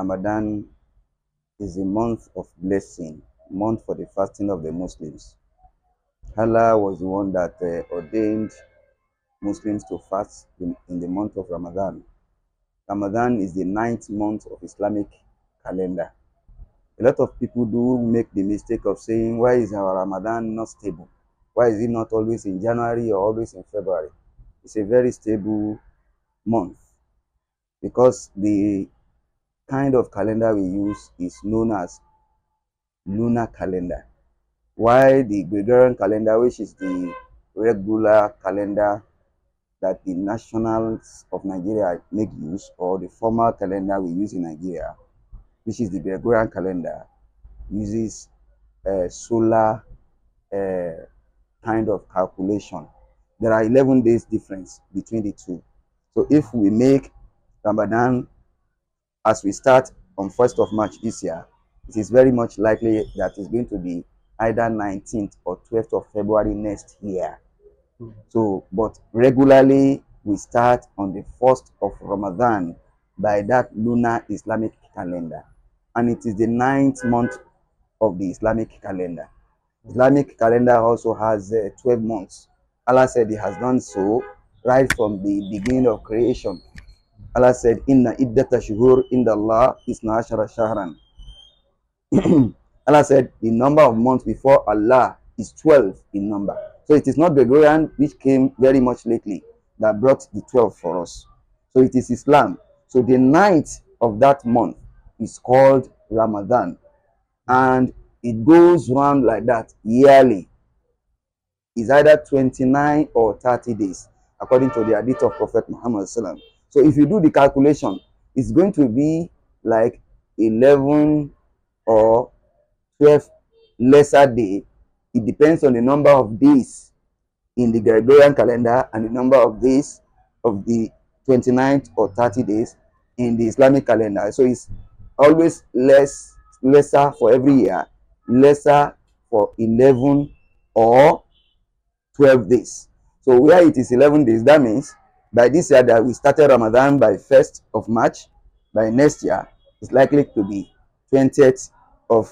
Ramadan is a month of blessing, month for the fasting of the Muslims. Allah was the one that ordained Muslims to fast in the month of Ramadan. Ramadan is the ninth month of Islamic calendar. A lot of people do make the mistake of saying, why is our Ramadan not stable? Why is it not always in January or always in February? It's a very stable month because the kind of calendar we use is known as lunar calendar. While the Gregorian calendar, which is the regular calendar that the nationals of Nigeria make use, or the formal calendar we use in Nigeria, which is the Gregorian calendar, uses solar uh, kind of calculation. There are 11 days difference between the two. So if we make Ramadan as we start on 1st of March this year, it is very much likely that it's going to be either 19th or 12th of February next year. So, but regularly we start on the 1st of Ramadan by that lunar Islamic calendar. And it is the ninth month of the Islamic calendar. Islamic calendar also has 12 months. Allah said He has done so right from the beginning of creation. Allah said, Inna iddata shuhur inda Allah isna ashara shahran. Allah said the number of months before Allah is 12 in number. So it is not Gregorian, which came very much lately, that brought the 12 for us. So it is Islam. So the ninth of that month is called Ramadan. And it goes round like that yearly. It's either 29 or 30 days, according to the hadith of Prophet Muhammad. So if you do the calculation, it's going to be like 11 or 12 lesser day. It depends on the number of days in the Gregorian calendar and the number of days of the 29th or 30 days in the Islamic calendar. So it's always lesser for every year, lesser for 11 or 12 days. So where it is 11 days, that means by this year that we started Ramadan by 1st of March, by next year, it's likely to be 20th of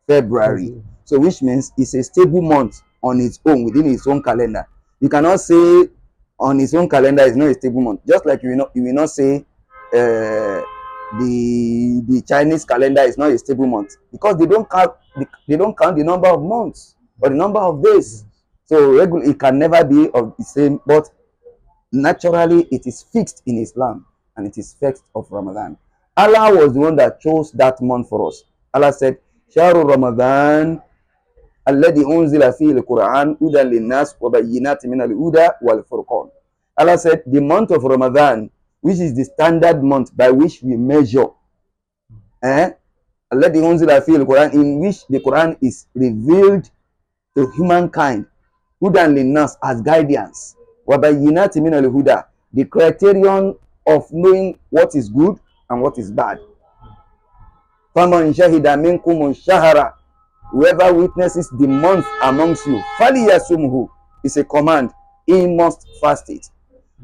February. So which means it's a stable month on its own, within its own calendar. You cannot say on its own calendar is not a stable month. Just like you will not say the Chinese calendar is not a stable month, because they don't count the number of months or the number of days. So it can never be of the same, but naturally it is fixed in Islam, and it is fixed of Ramadan. Allah was the one that chose that month for us. Allah said, Shahru Ramadan alladhi unzila fihi al-Quran hudan lin-nas wa bayyinatin min al-huda wal-furqan. Allah said, the month of Ramadan, which is the standard month by which we measure, alladhi unzila fihi al-Quran, in which the Quran is revealed to humankind, hudan lin-nas, as guidance, wa bayyinatin min al-huda, the criterion of knowing what is good and what is bad. Faman shahida minkum shahara, whoever witnesses the month amongst you, faliyasumhu, is a command, he must fast it.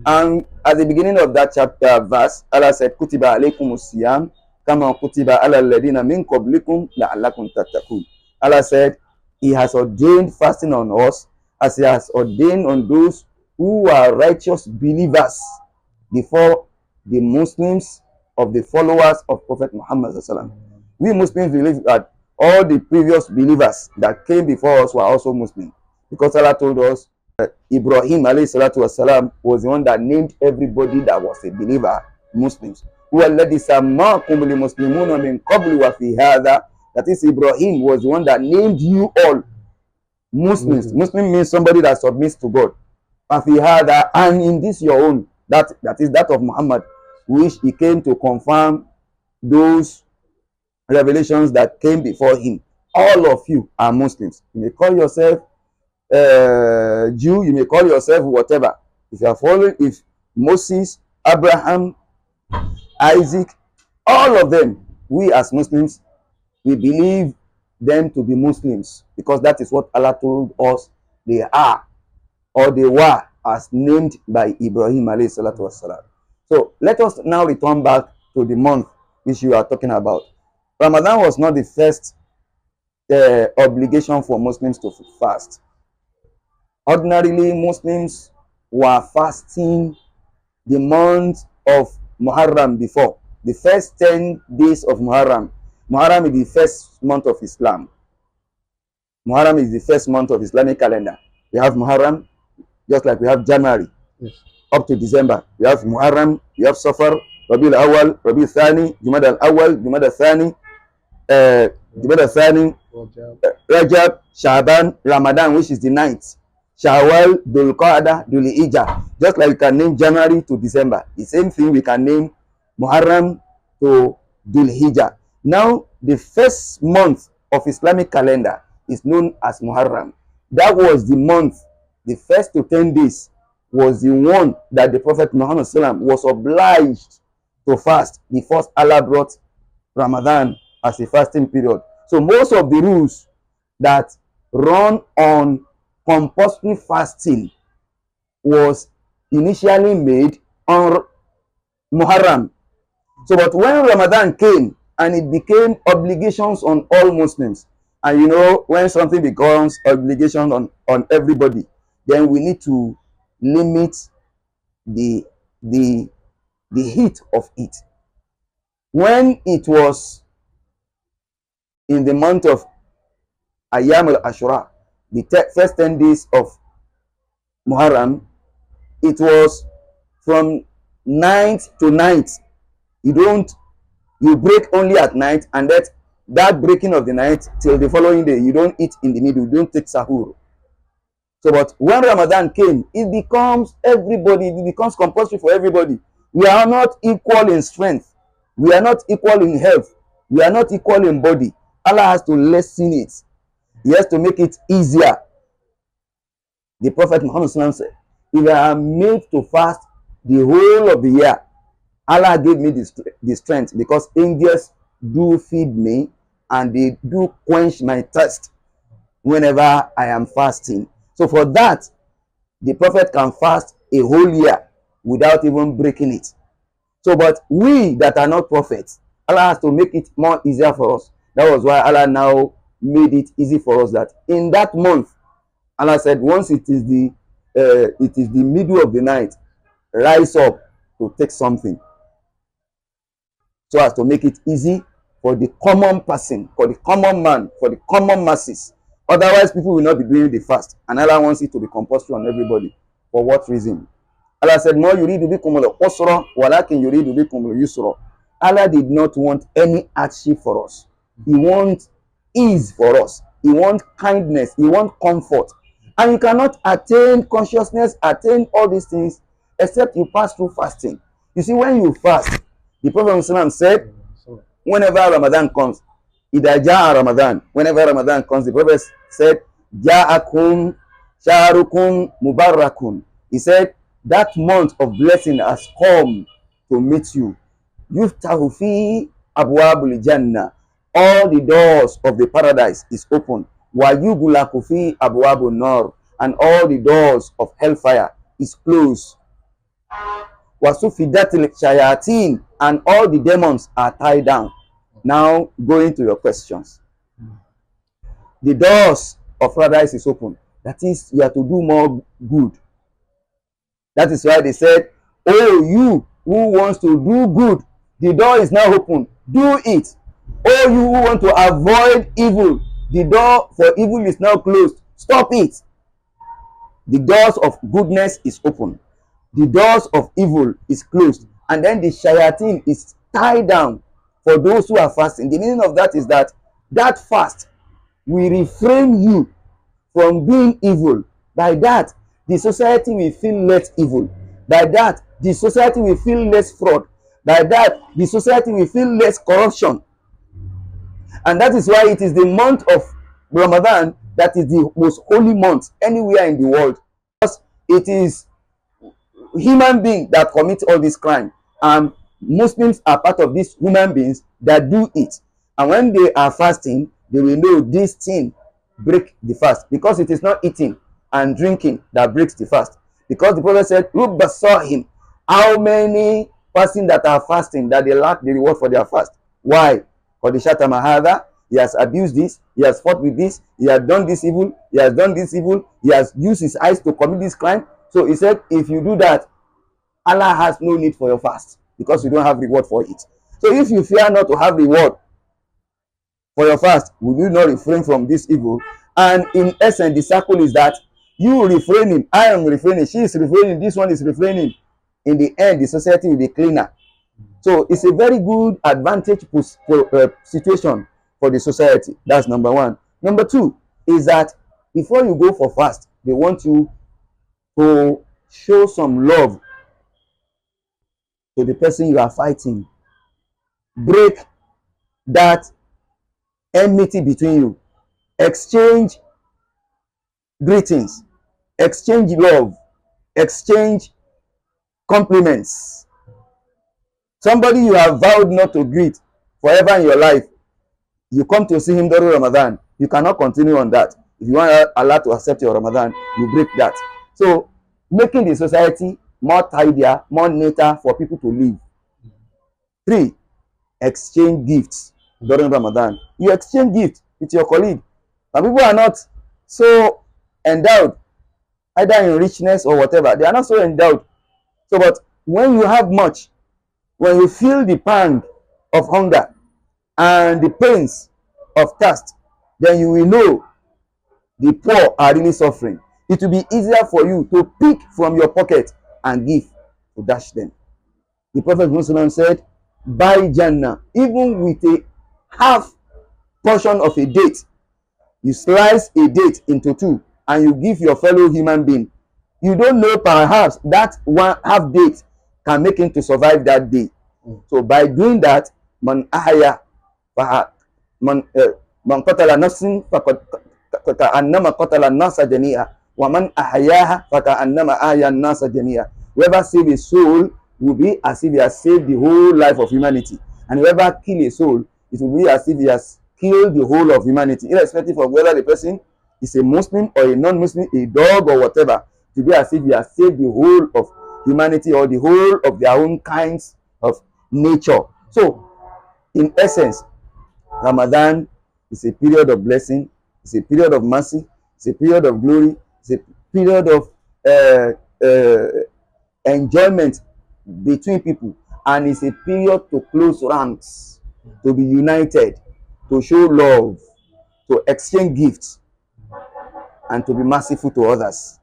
And at the beginning of that chapter verse, Allah said, Kutiba alaykumus siyam kama kutiba ala alladhina min qablikum la'allakum tattaqun. Allah said He has ordained fasting on us as He has ordained on those who are righteous believers before the Muslims of the followers of Prophet Muhammad. We Muslims believe that all the previous believers that came before us were also Muslims, because Allah told us that Ibrahim والسلام, was the one that named everybody that was a believer Muslims. That is, Ibrahim was the one that named you all Muslims. Muslim means somebody that submits to God. And in this your own, that is that of Muhammad, which he came to confirm those revelations that came before him. All of you are Muslims. You may call yourself Jew, you may call yourself whatever. If you are following, if Moses, Abraham, Isaac, all of them, we as Muslims, we believe them to be Muslims, because that is what Allah told us they are, or they were, as named by Ibrahim alayhi salatu wasalam. So let us now return back to the month which you are talking about. Ramadan was not the first obligation for Muslims to fast. Ordinarily, Muslims were fasting the month of Muharram before. The first 10 days of Muharram. Muharram is the first month of Islam. Muharram is the first month of Islamic calendar. We have Muharram, just like we have January, yes, up to December. We have Muharram, we have Safar, Rabiul Awal, Rabiul Thani, Jumad al-Awwal, Jumad al-Thani, Jumad al-Thani, Rajab, Shaban, Ramadan, which is the 9th. Shawwal, Dhul Qa'dah, Dhul Hijjah. Just like we can name January to December. The same thing we can name Muharram to Dhul Hijjah. Now, the first month of Islamic calendar is known as Muharram. That was the month, the first to 10 days was the one that the Prophet Muhammad was obliged to fast. The first Allah brought Ramadan as a fasting period. So most of the rules that run on compulsory fasting was initially made on Muharram. So, but when Ramadan came and it became obligations on all Muslims, and you know, when something becomes obligation on everybody, then we need to limit the heat of it. When it was in the month of Ayyam al-Ashura, the first 10 days of Muharram, it was from 9th to 9th. You break only at night, and that breaking of the night till the following day, you don't eat in the middle, you don't take sahur. So, but when Ramadan came, it becomes compulsory for everybody. We are not equal in strength. We are not equal in health. We are not equal in body. Allah has to lessen it. He has to make it easier. The Prophet Muhammad said, if I am made to fast the whole of the year, Allah gave me the strength, because angels do feed me and they do quench my thirst whenever I am fasting. So for that, the Prophet can fast a whole year without even breaking it. So, but we that are not prophets, Allah has to make it more easier for us. That was why Allah now made it easy for us, that in that month, Allah said, once it is the middle of the night, rise up to take something, so as to make it easy for the common person, for the common man, for the common masses. Otherwise, people will not be doing the fast, and Allah wants it to be compulsory on everybody. For what reason? Allah said, "No, yuridu bikum al-usra, walakin yuridu bikum al-yusra." Allah did not want any hardship for us. He wants ease for us. He wants kindness. He wants comfort. And you cannot attain consciousness, attain all these things, except you pass through fasting. You see, when you fast, the Prophet Muhammad said, whenever Ramadan comes, Ida Ja'a Ramadan, whenever Ramadan comes, the Prophet said, Ja'akum Sha'arukum Mubarakun. He said, that month of blessing has come to meet you. Yuftahu fi abwabul jannah. All the doors of the paradise is open. Wa yughlaqu fi abwabun nar. And all the doors of hellfire is closed. Wa sufidatil shayatin. And all the demons are tied down. Now, going to your questions. The doors of paradise is open. That is, you have to do more good. That is why they said, oh, you who wants to do good, the door is now open. Do it. Oh, you who want to avoid evil, the door for evil is now closed. Stop it. The doors of goodness is open. The doors of evil is closed. And then the shayateen is tied down for those who are fasting. The meaning of that is that fast will refrain you from being evil. By that, the society will feel less evil. By that, the society will feel less fraud. By that, the society will feel less corruption. And that is why it is the month of Ramadan that is the most holy month anywhere in the world. Because it is human beings that commit all this crime. And Muslims are part of these human beings that do it. And when they are fasting, they will know this thing break the fast. Because it is not eating and drinking that breaks the fast. Because the Prophet said, Rubba saw him. How many fasting that are fasting, that they lack the reward for their fast. Why? For the Shatamahada, he has abused this, he has fought with this, he has done this evil, he has done this evil, he has used his eyes to commit this crime. So he said, if you do that, Allah has no need for your fast because you don't have reward for it. So if you fear not to have reward for your fast, will you not refrain from this evil? And in essence, the circle is that you refraining, I am refraining, she is refraining, this one is refraining. In the end, the society will be cleaner. So it's a very good advantage situation for the society. That's number one. Number two is that before you go for fast, they want you to show some love to the person you are fighting. Break that enmity between you. Exchange greetings, exchange love, exchange compliments. Somebody you have vowed not to greet forever in your life, you come to see him during Ramadan, you cannot continue on that. If you want Allah to accept your Ramadan, you break that. So making the society more tidier, more neater for people to live. 3, exchange gifts during Ramadan. You exchange gifts with your colleague. And people are not so endowed, either in richness or whatever. They are not so endowed. So, but when you have much, when you feel the pang of hunger and the pains of thirst, then you will know the poor are really suffering. It will be easier for you to pick from your pocket and give, to dash them. The Prophet Muhammad said, buy Jannah, even with a half portion of a date. You slice a date into 2 and you give your fellow human being. You don't know, perhaps that one half date can make him to survive that day. So by doing that, man ahaya man qatala nafsin faka'annama qatala an-nasa jami'a wa man ahyaha faka'annama ahya an-nasa jami'a. Whoever save a soul will be as if he has saved the whole life of humanity, and whoever kill a soul, it will be as if he has killed the whole of humanity, irrespective of whether the person is a Muslim or a non-Muslim, a dog or whatever. It will be as if he has saved the whole of humanity or the whole of their own kinds of nature. So in essence, Ramadan is a period of blessing, it's a period of mercy, it's a period of glory, it's a period of enjoyment between people, and it's a period to close ranks, to be united, to show love, to exchange gifts, and to be merciful to others.